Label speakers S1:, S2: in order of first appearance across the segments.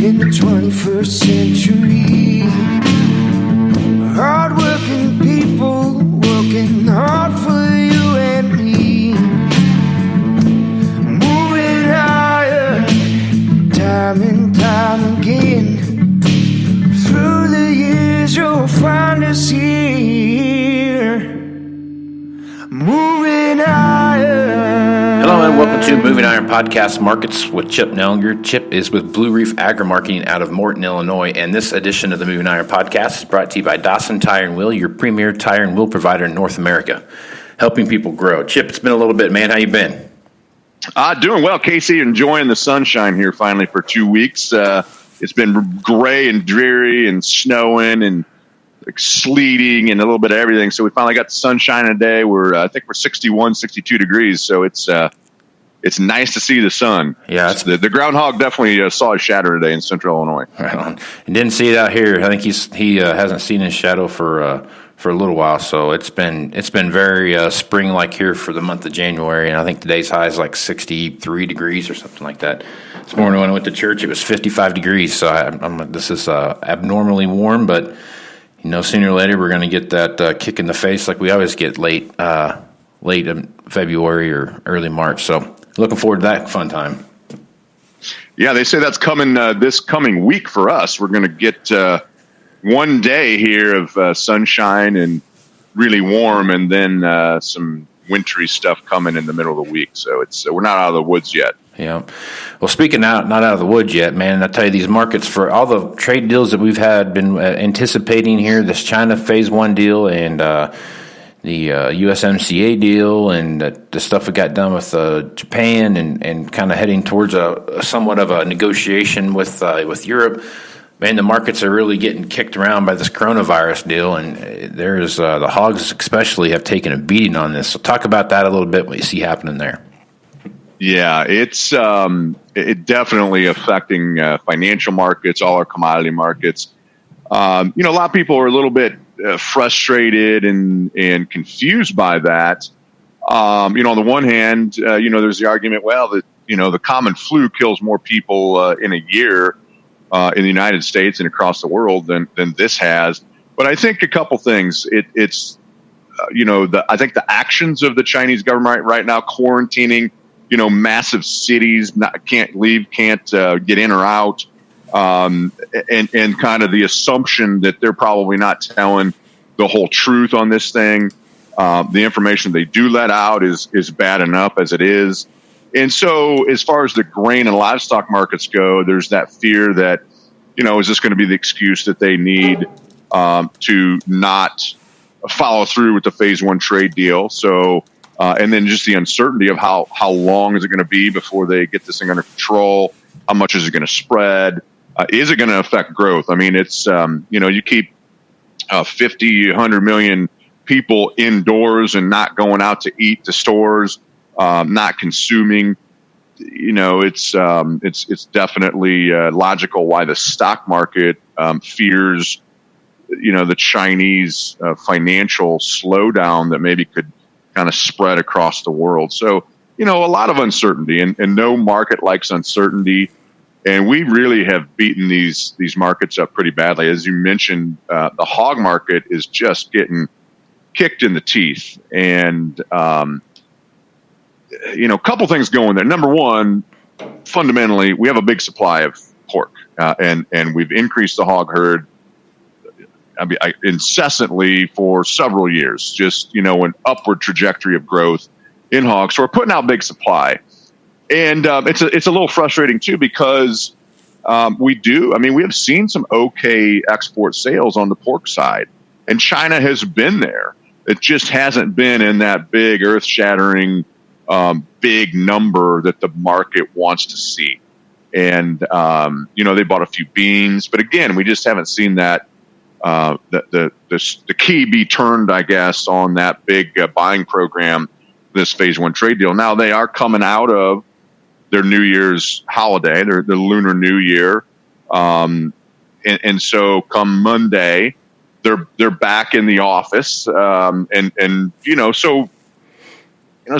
S1: in the 21st century. Hard-working people working hard for you and me. Moving higher, time and time again. Through the years you'll find us here. Moving higher.
S2: Hello and welcome to Moving Iron Podcast Markets with Chip Nellinger. Chip is with Blue Reef Agri-Marketing out of Morton, Illinois, and this edition of the Moving Iron Podcast is brought to you by Dawson Tire and Wheel, your premier tire and wheel provider in North America, helping people grow. Chip, it's been a little bit, man. How you been?
S3: Doing well, Casey. Enjoying the sunshine here finally for 2 weeks. It's been gray and dreary and snowing and sleeting and a little bit of everything. So we finally got the sunshine today. I think we're 61, 62 degrees. So it's nice to see the sun.
S2: Yeah,
S3: the groundhog definitely saw his shadow today in Central Illinois.
S2: Right on. And didn't see it out here. I think he hasn't seen his shadow for a little while. So it's been very spring-like here for the month of January. And I think today's high is like 63 degrees or something like that. This morning when I went to church, it was 55 degrees. So this is abnormally warm, but sooner or later we're going to get that kick in the face like we always get late in February or early March. So looking forward to that fun time.
S3: Yeah, they say that's coming this coming week for us. We're going to get 1 day here of sunshine and really warm, and then some wintry stuff coming in the middle of the week. So we're not out of the woods yet.
S2: Yeah. Well, speaking not out of the woods yet, man, I tell you, these markets, for all the trade deals that we've been anticipating here, this China Phase 1 deal and the USMCA deal and the stuff we got done with Japan and kind of heading towards a somewhat of a negotiation with Europe, man, the markets are really getting kicked around by this coronavirus deal, and there's the hogs especially have taken a beating on this. So talk about that a little bit, what you see happening there.
S3: Yeah, it's definitely affecting financial markets, all our commodity markets. A lot of people are a little bit frustrated and confused by that. On the one hand, there's the argument, the common flu kills more people in a year in the United States and across the world than this has. But I think a couple things. I think the actions of the Chinese government right now, quarantining, massive cities, can't leave, can't get in or out, and kind of the assumption that they're probably not telling the whole truth on this thing. The information they do let out is bad enough as it is. And so as far as the grain and livestock markets go, there's that fear that, is this going to be the excuse that they need to not follow through with the Phase 1 trade deal? So, and then just the uncertainty of how long is it going to be before they get this thing under control? How much is it going to spread? Is it going to affect growth? I mean, it's, you keep 50, 100 million people indoors and not going out to eat to stores, not consuming. It's definitely logical why the stock market fears, the Chinese financial slowdown that maybe could kind of spread across the world. So, a lot of uncertainty, and no market likes uncertainty. And we really have beaten these markets up pretty badly. As you mentioned, the hog market is just getting kicked in the teeth. And, a couple things going there. Number one, fundamentally, we have a big supply of pork, and we've increased the hog herd incessantly for several years, just, an upward trajectory of growth in hogs. So we're putting out big supply. And it's a little frustrating, too, because we have seen some okay export sales on the pork side, and China has been there. It just hasn't been in that big earth-shattering big number that the market wants to see. And, they bought a few beans, but again, we just haven't seen that the key be turned, I guess, on that big buying program, this Phase 1 trade deal. Now they are coming out of their New Year's holiday, their Lunar New Year, and so come Monday, they're back in the office, so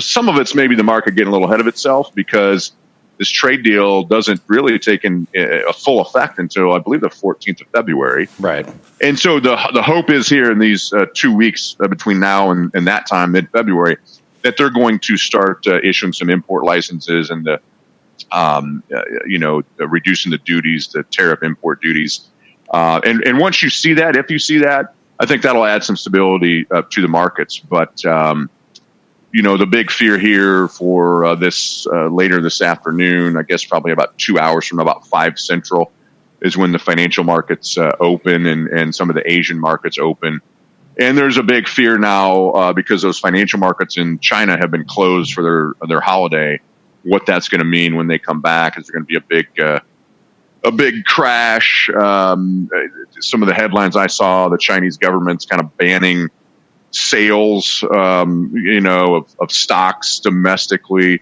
S3: some of it's maybe the market getting a little ahead of itself because this trade deal doesn't really take in a full effect until I believe the 14th of February.
S2: Right.
S3: And so the hope is here in these 2 weeks between now and that time, mid-February, that they're going to start issuing some import licenses and reducing the duties, the tariff import duties. And once you see that, if you see that, I think that'll add some stability to the markets. But, the big fear here for this later this afternoon, I guess probably about 2 hours from about 5 Central, is when the financial markets open and some of the Asian markets open. And there's a big fear now because those financial markets in China have been closed for their holiday. What that's going to mean when they come back? Is there going to be a big crash? Some of the headlines I saw, the Chinese government's kind of banning sales, of stocks domestically.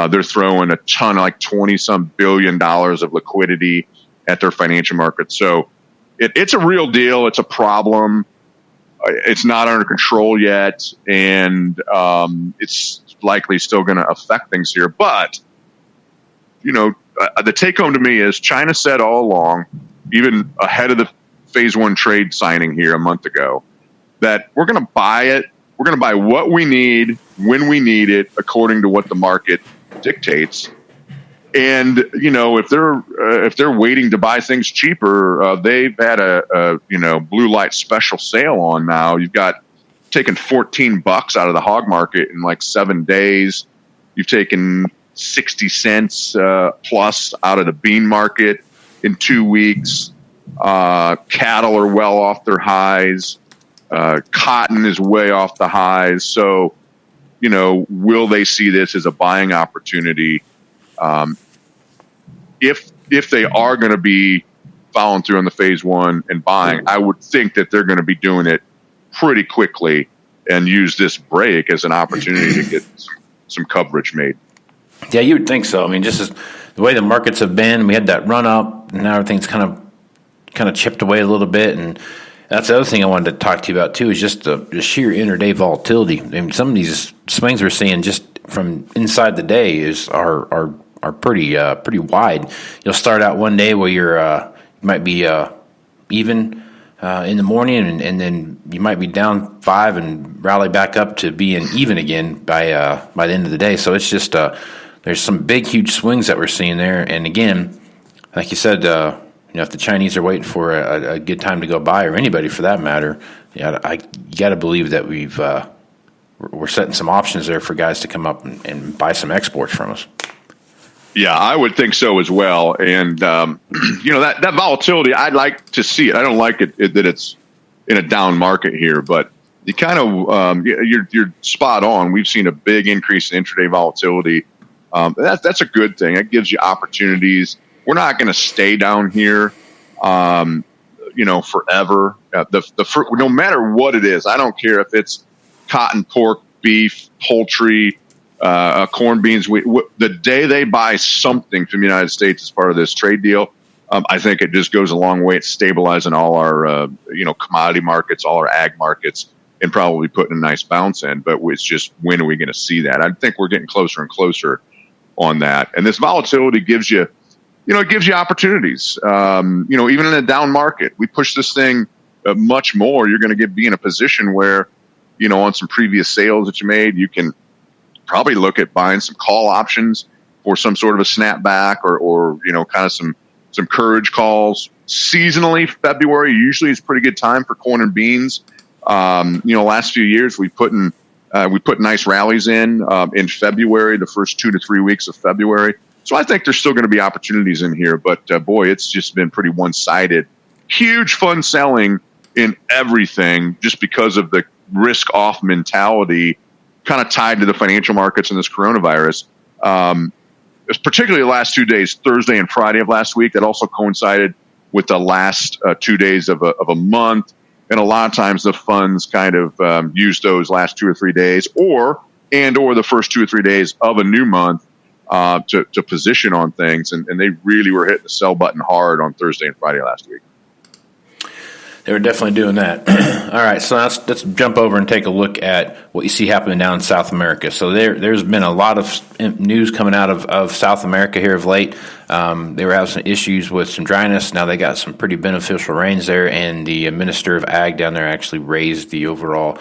S3: They're throwing a ton, like $20-some billion of liquidity at their financial markets. So it's a real deal. It's a problem. It's not under control yet, and it's likely still going to affect things here. But, the take home to me is China said all along, even ahead of the phase 1 trade signing here a month ago, that we're going to buy it. We're going to buy what we need when we need it, according to what the market dictates. And if they're waiting to buy things cheaper, they've had a blue light special sale on now. You've got taken $14 out of the hog market in like 7 days. You've taken 60 cents plus out of the bean market in 2 weeks. Cattle are well off their highs. Cotton is way off the highs. So, will they see this as a buying opportunity? If they are going to be following through on the phase 1 and buying, I would think that they're going to be doing it pretty quickly and use this break as an opportunity to get some coverage made.
S2: Yeah, you would think so. I mean, just as the way the markets have been, we had that run up, and now everything's kind of chipped away a little bit, and that's the other thing I wanted to talk to you about too, is just the sheer intraday volatility. I mean, some of these swings we're seeing just from inside the day are pretty wide. You'll start out one day where you might be even in the morning, and then you might be down 5 and rally back up to being even again by the end of the day. So it's just there's some big, huge swings that we're seeing there. And again, like you said, if the Chinese are waiting for a good time to go buy, or anybody for that matter, you got to believe that we're setting some options there for guys to come up and buy some exports from us.
S3: Yeah, I would think so as well. And, that volatility, I'd like to see it. I don't like it that it's in a down market here, but you kind of, you're spot on. We've seen a big increase in intraday volatility. That's a good thing. It gives you opportunities. We're not going to stay down here, forever. No matter what it is, I don't care if it's cotton, pork, beef, poultry, corn, beans. The day they buy something from the United States as part of this trade deal, I think it just goes a long way at stabilizing all our, commodity markets, all our ag markets, and probably putting a nice bounce in. But it's just, when are we going to see that? I think we're getting closer and closer on that. And this volatility gives you, it gives you opportunities. Even in a down market, we push this thing much more. You're going to be in a position where, on some previous sales that you made, you can probably look at buying some call options for some sort of a snapback or kind of some courage calls. Seasonally, February usually is a pretty good time for corn and beans. Last few years we put nice rallies in February, the first 2 to 3 weeks of February. So I think there's still going to be opportunities in here, but boy, it's just been pretty one-sided. Huge fun selling in everything just because of the risk-off mentality kind of tied to the financial markets and this coronavirus. It's particularly the last 2 days, Thursday and Friday of last week, that also coincided with the last 2 days of a month. And a lot of times the funds kind of use those last 2 or 3 days or the first 2 or 3 days of a new month to position on things. And they really were hitting the sell button hard on Thursday and Friday last week.
S2: They were definitely doing that. All right, so let's jump over and take a look at what you see happening down in South America. So there's been a lot of news coming out of South America here of late. They were having some issues with some dryness. Now they got some pretty beneficial rains there, and the Minister of Ag down there actually raised the overall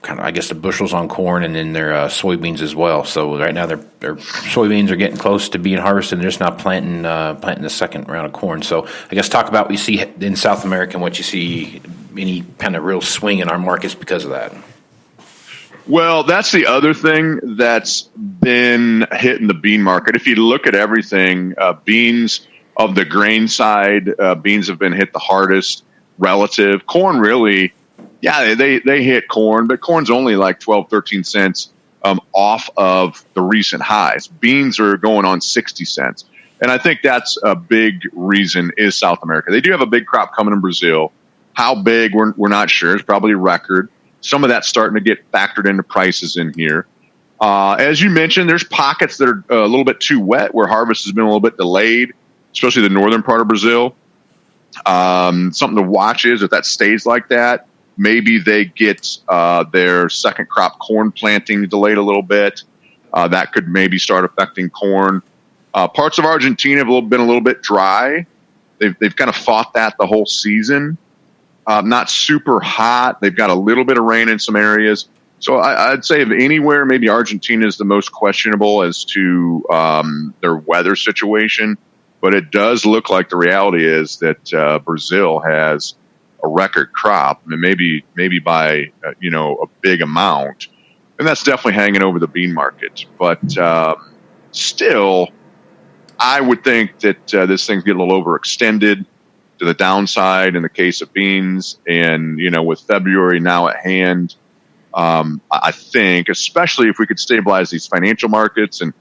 S2: kind of, I guess, the bushels on corn and then their soybeans as well. So right now their soybeans are getting close to being harvested, and they're just not planting the second round of corn. So I guess talk about what you see in South America and what you see, any kind of real swing in our markets because of that.
S3: Well, that's the other thing that's been hitting the bean market. If you look at everything, beans of the grain side, beans have been hit the hardest relative. Corn really, yeah, they hit corn, but corn's only like 12, 13 cents off of the recent highs. Beans are going on 60 cents. And I think that's a big reason is South America. They do have a big crop coming in Brazil. How big, we're not sure. It's probably a record. Some of that's starting to get factored into prices in here. As you mentioned, there's pockets that are a little bit too wet where harvest has been a little bit delayed, especially the northern part of Brazil. Something to watch is if that stays like that, maybe they get their second crop corn planting delayed a little bit. That could maybe start affecting corn. Parts of Argentina have been a little bit dry. They've kind of fought that the whole season. Not super hot. They've got a little bit of rain in some areas. So I'd say if anywhere, maybe Argentina is the most questionable as to their weather situation. But it does look like the reality is that Brazil has a record crop, and maybe by a big amount, and that's definitely hanging over the bean market. But still, I would think that this thing's getting a little overextended to the downside in the case of beans, and with February now at hand, I think, especially if we could stabilize these financial markets and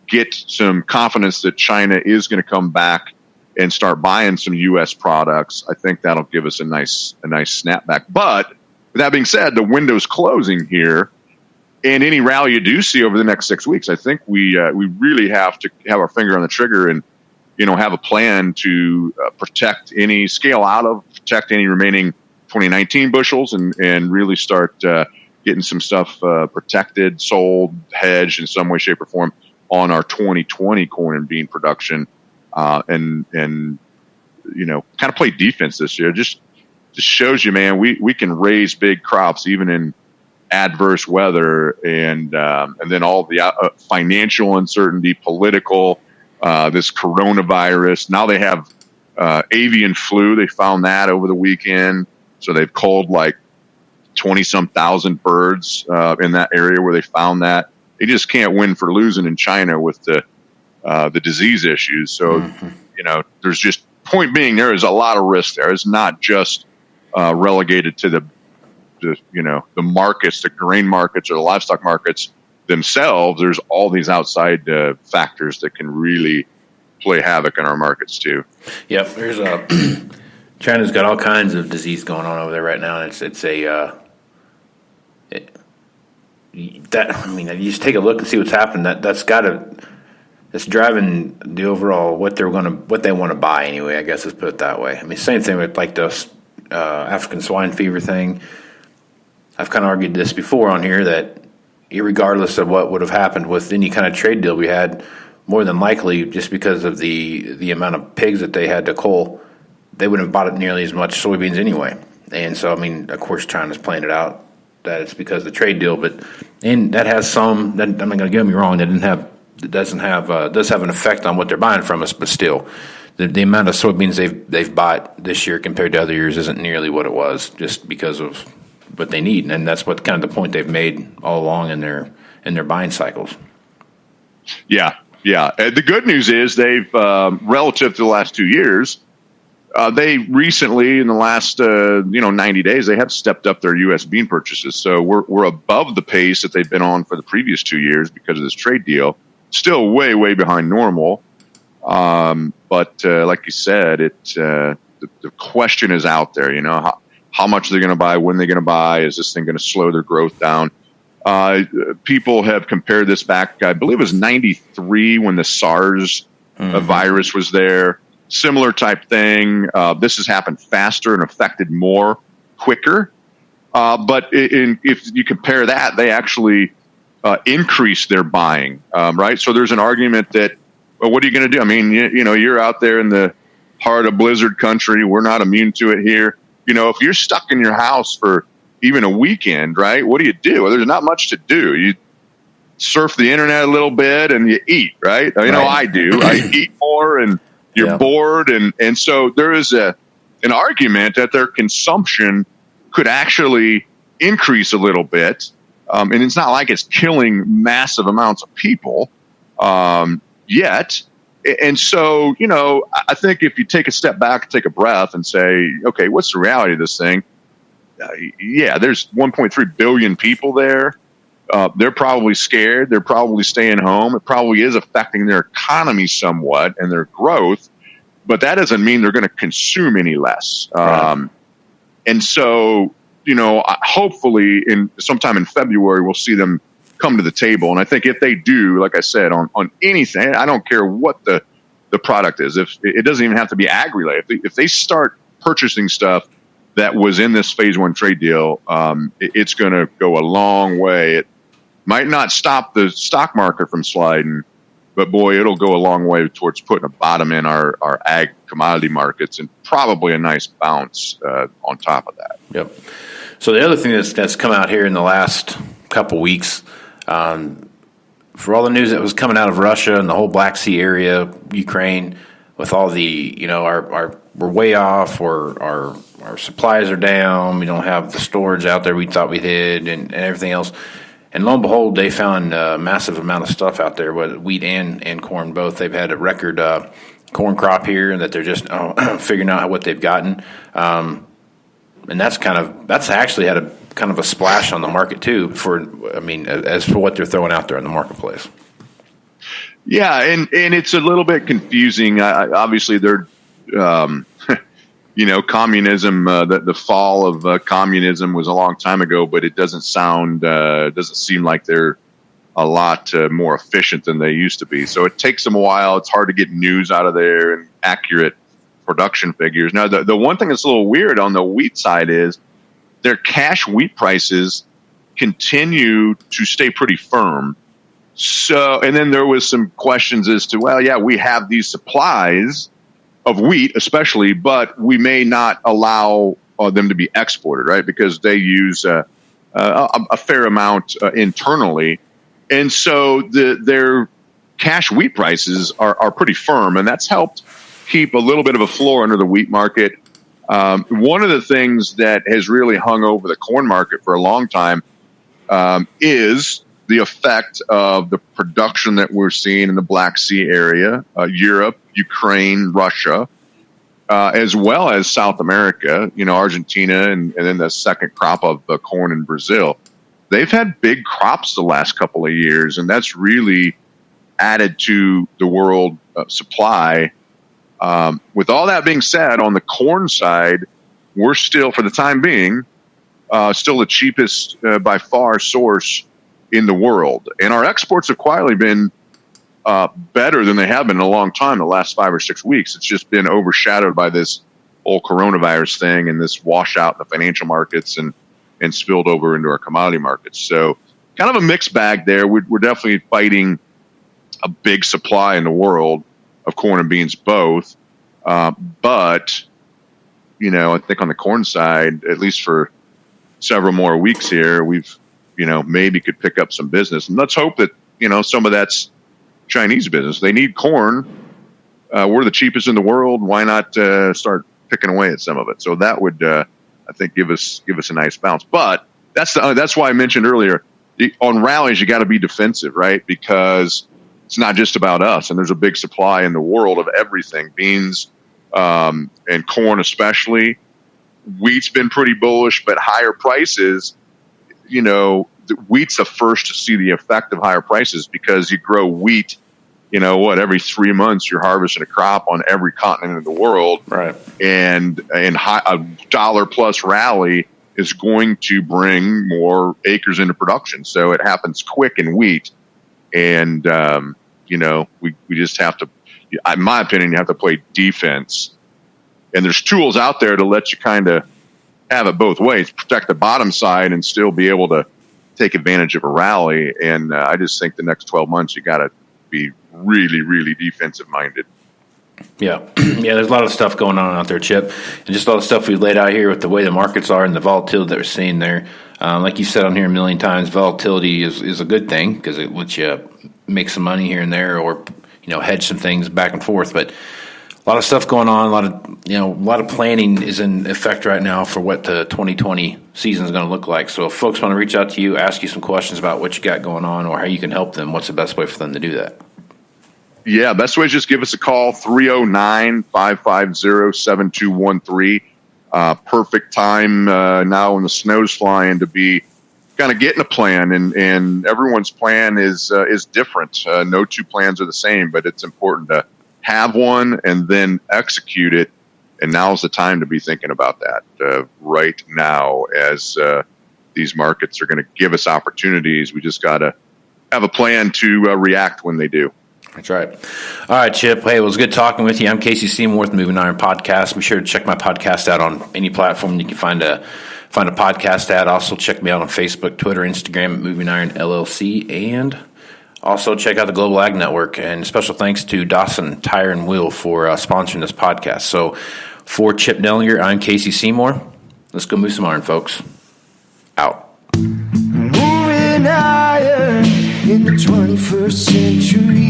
S3: get some confidence that China is going to come back and start buying some U.S. products, I think that'll give us a nice snapback. But with that being said, the window's closing here, and any rally you do see over the next 6 weeks, I think we really have to have our finger on the trigger and have a plan to protect any remaining 2019 bushels and really start getting some stuff protected, sold, hedged in some way, shape, or form on our 2020 corn and bean production. And kind of play defense this year. Just shows you, man, we can raise big crops even in adverse weather, and then all the financial uncertainty, political, this coronavirus. Now they have avian flu. They found that over the weekend, so they've culled like 20-some thousand birds in that area where they found that. They just can't win for losing in China with the disease issues. So, there's just point being, there is a lot of risk there. It's not just relegated to the markets, the grain markets or the livestock markets themselves. There's all these outside factors that can really play havoc in our markets too. Yep.
S2: There's China's got all kinds of disease going on over there right now. And you just take a look and see what's happened. It's driving the overall what they want to buy anyway. I guess let's put it that way. I mean, same thing with like the African swine fever thing. I've kind of argued this before on here that irregardless of what would have happened with any kind of trade deal we had, more than likely, just because of the amount of pigs that they had to cull, they wouldn't have bought nearly as much soybeans anyway. And so, I mean, of course, China's playing it out that it's because of the trade deal, and that has some. I'm not going to get me wrong. Does have an effect on what they're buying from us, but still, the amount of soybeans they've bought this year compared to other years isn't nearly what it was, just because of what they need, and that's what kind of the point they've made all along in their buying cycles.
S3: Yeah. The good news is they've relative to the last 2 years, they recently in the last 90 days they have stepped up their U.S. bean purchases. So we're above the pace that they've been on for the previous 2 years because of this trade deal. Still way behind normal. But like you said, the question is out there, how much they're going to buy, when they're going to buy, is this thing going to slow their growth down? People have compared this back, I believe it was 93 when the SARS virus was there. similar type thing. This has happened faster and affected more quicker. But if you compare that, they actually increase their buying, right? So there's an argument that, well, what are you going to do? I mean, you're out there in the heart of blizzard country. We're not immune to it here. If you're stuck in your house for even a weekend, right? What do? Well, there's not much to do. You surf the internet a little bit and you eat, right? I do. I eat more and you're bored. And so there is an argument that their consumption could actually increase a little bit. And it's not like it's killing massive amounts of people yet. And so, I think if you take a step back, take a breath and say, okay, what's the reality of this thing? There's 1.3 billion people there. They're probably scared. They're probably staying home. It probably is affecting their economy somewhat and their growth, but that doesn't mean they're going to consume any less. Right. And so, hopefully sometime in February, we'll see them come to the table. And I think if they do, like I said, on anything, I don't care what the product is. If it doesn't even have to be ag-related. If they start purchasing stuff that was in this phase one trade deal, it's going to go a long way. It might not stop the stock market from sliding, but boy, it'll go a long way towards putting a bottom in our ag commodity markets and probably a nice bounce on top of that.
S2: Yep. So the other thing that's come out here in the last couple weeks, for all the news that was coming out of Russia and the whole Black Sea area, Ukraine, with all the, we're way off, or our supplies are down, we don't have the storage out there we thought we did, and everything else. And lo and behold, they found a massive amount of stuff out there, whether wheat and corn both. They've had a record corn crop here, and that they're just figuring out what they've gotten. And that's actually had a kind of a splash on the market too. As for what they're throwing out there in the marketplace.
S3: Yeah, and it's a little bit confusing. Obviously, they're communism. The fall of communism was a long time ago, but it doesn't seem like they're a lot more efficient than they used to be. So it takes them a while. It's hard to get news out of there and accurate production figures. Now, the one thing that's a little weird on the wheat side is their cash wheat prices continue to stay pretty firm. So, and then there was some questions as to, we have these supplies of wheat, especially, but we may not allow them to be exported, right? Because they use a fair amount internally, and so their cash wheat prices are pretty firm, and that's helped keep a little bit of a floor under the wheat market. One of the things that has really hung over the corn market for a long time is the effect of the production that we're seeing in the Black Sea area, Europe, Ukraine, Russia, as well as South America, Argentina, and then the second crop of corn in Brazil. They've had big crops the last couple of years, and that's really added to the world supply. With all that being said, on the corn side, we're still, for the time being, still the cheapest by far source in the world. And our exports have quietly been better than they have been in a long time, the last 5 or 6 weeks. It's just been overshadowed by this whole coronavirus thing and this washout in the financial markets and spilled over into our commodity markets. So kind of a mixed bag there. We're definitely fighting a big supply in the world of corn and beans both. But, I think on the corn side, at least for several more weeks here, we've, maybe could pick up some business. And let's hope that, some of that's Chinese business. They need corn. We're the cheapest in the world. Why not start picking away at some of it? So that would, I think, give us a nice bounce. But that's why I mentioned earlier, on rallies, you got to be defensive, right? Because it's not just about us, and there's a big supply in the world of everything, beans and corn especially. Wheat's been pretty bullish, but higher prices, wheat's the first to see the effect of higher prices because you grow wheat, every 3 months you're harvesting a crop on every continent in the world. Right. And a dollar plus rally is going to bring more acres into production. So it happens quick in wheat. And, We just have to, in my opinion, you have to play defense. And there's tools out there to let you kind of have it both ways, protect the bottom side and still be able to take advantage of a rally. And I just think the next 12 months, you got to be really, really defensive minded.
S2: Yeah. Yeah, there's a lot of stuff going on out there, Chip. And just all the stuff we laid out here with the way the markets are and the volatility that we're seeing there. Like you said on here a million times, volatility is a good thing because it lets you make some money here and there or, hedge some things back and forth. But a lot of stuff going on, a lot of planning is in effect right now for what the 2020 season is going to look like. So if folks want to reach out to you, ask you some questions about what you got going on or how you can help them, what's the best way for them to do that?
S3: Yeah, best way is just give us a call, 309-550-7213. Perfect time now when the snow's flying to be kind of getting a plan, and everyone's plan is different. No two plans are the same, but it's important to have one and then execute it. And now's the time to be thinking about that right now as these markets are going to give us opportunities. We just got to have a plan to react when they do.
S2: That's right. All right, Chip. Hey, it was good talking with you. I'm Casey Seymour with Moving Iron Podcast. Be sure to check my podcast out on any platform you can find a podcast at. Also, check me out on Facebook, Twitter, Instagram at Moving Iron LLC, and also check out the Global Ag Network. And special thanks to Dawson Tire and Wheel for sponsoring this podcast. So, for Chip Nellinger, I'm Casey Seymour. Let's go move some iron, folks. Out.
S1: Moving iron in the 21st century.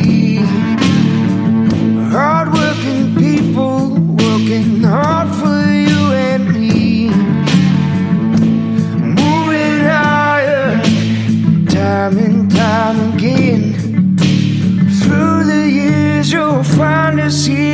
S1: Hard-working people working hard for you and me. Moving iron, time and time again. Through the years you'll find us here.